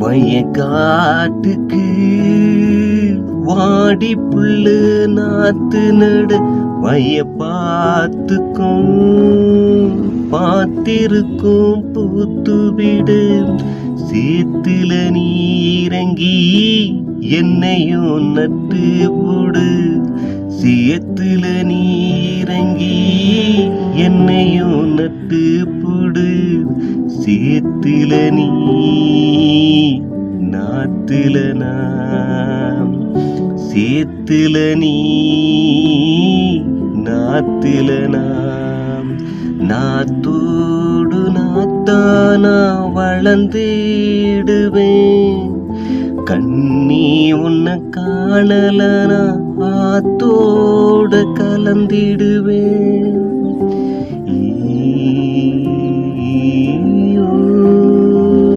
வயக்காட்டுக்கு வாடி புல்லு நாத்து நடு வய பார்த்துக்கும் பார்த்திருக்கும் பூத்து விடு சேத்துல நீ இறங்கி என்னையும் நட்டு போடு சேத்துல நீ இறங்கி என்னையும் நட்டு போடு சேத்துல நீ நாத்துல நாம் சேத்துல நீ நாத்துல நாம் நாத்தோடு நாத்தானா வளர்ந்திடுவேன் கண்ணி உன்னை காணலனா ஆத்தோட கலந்திடுவேன்.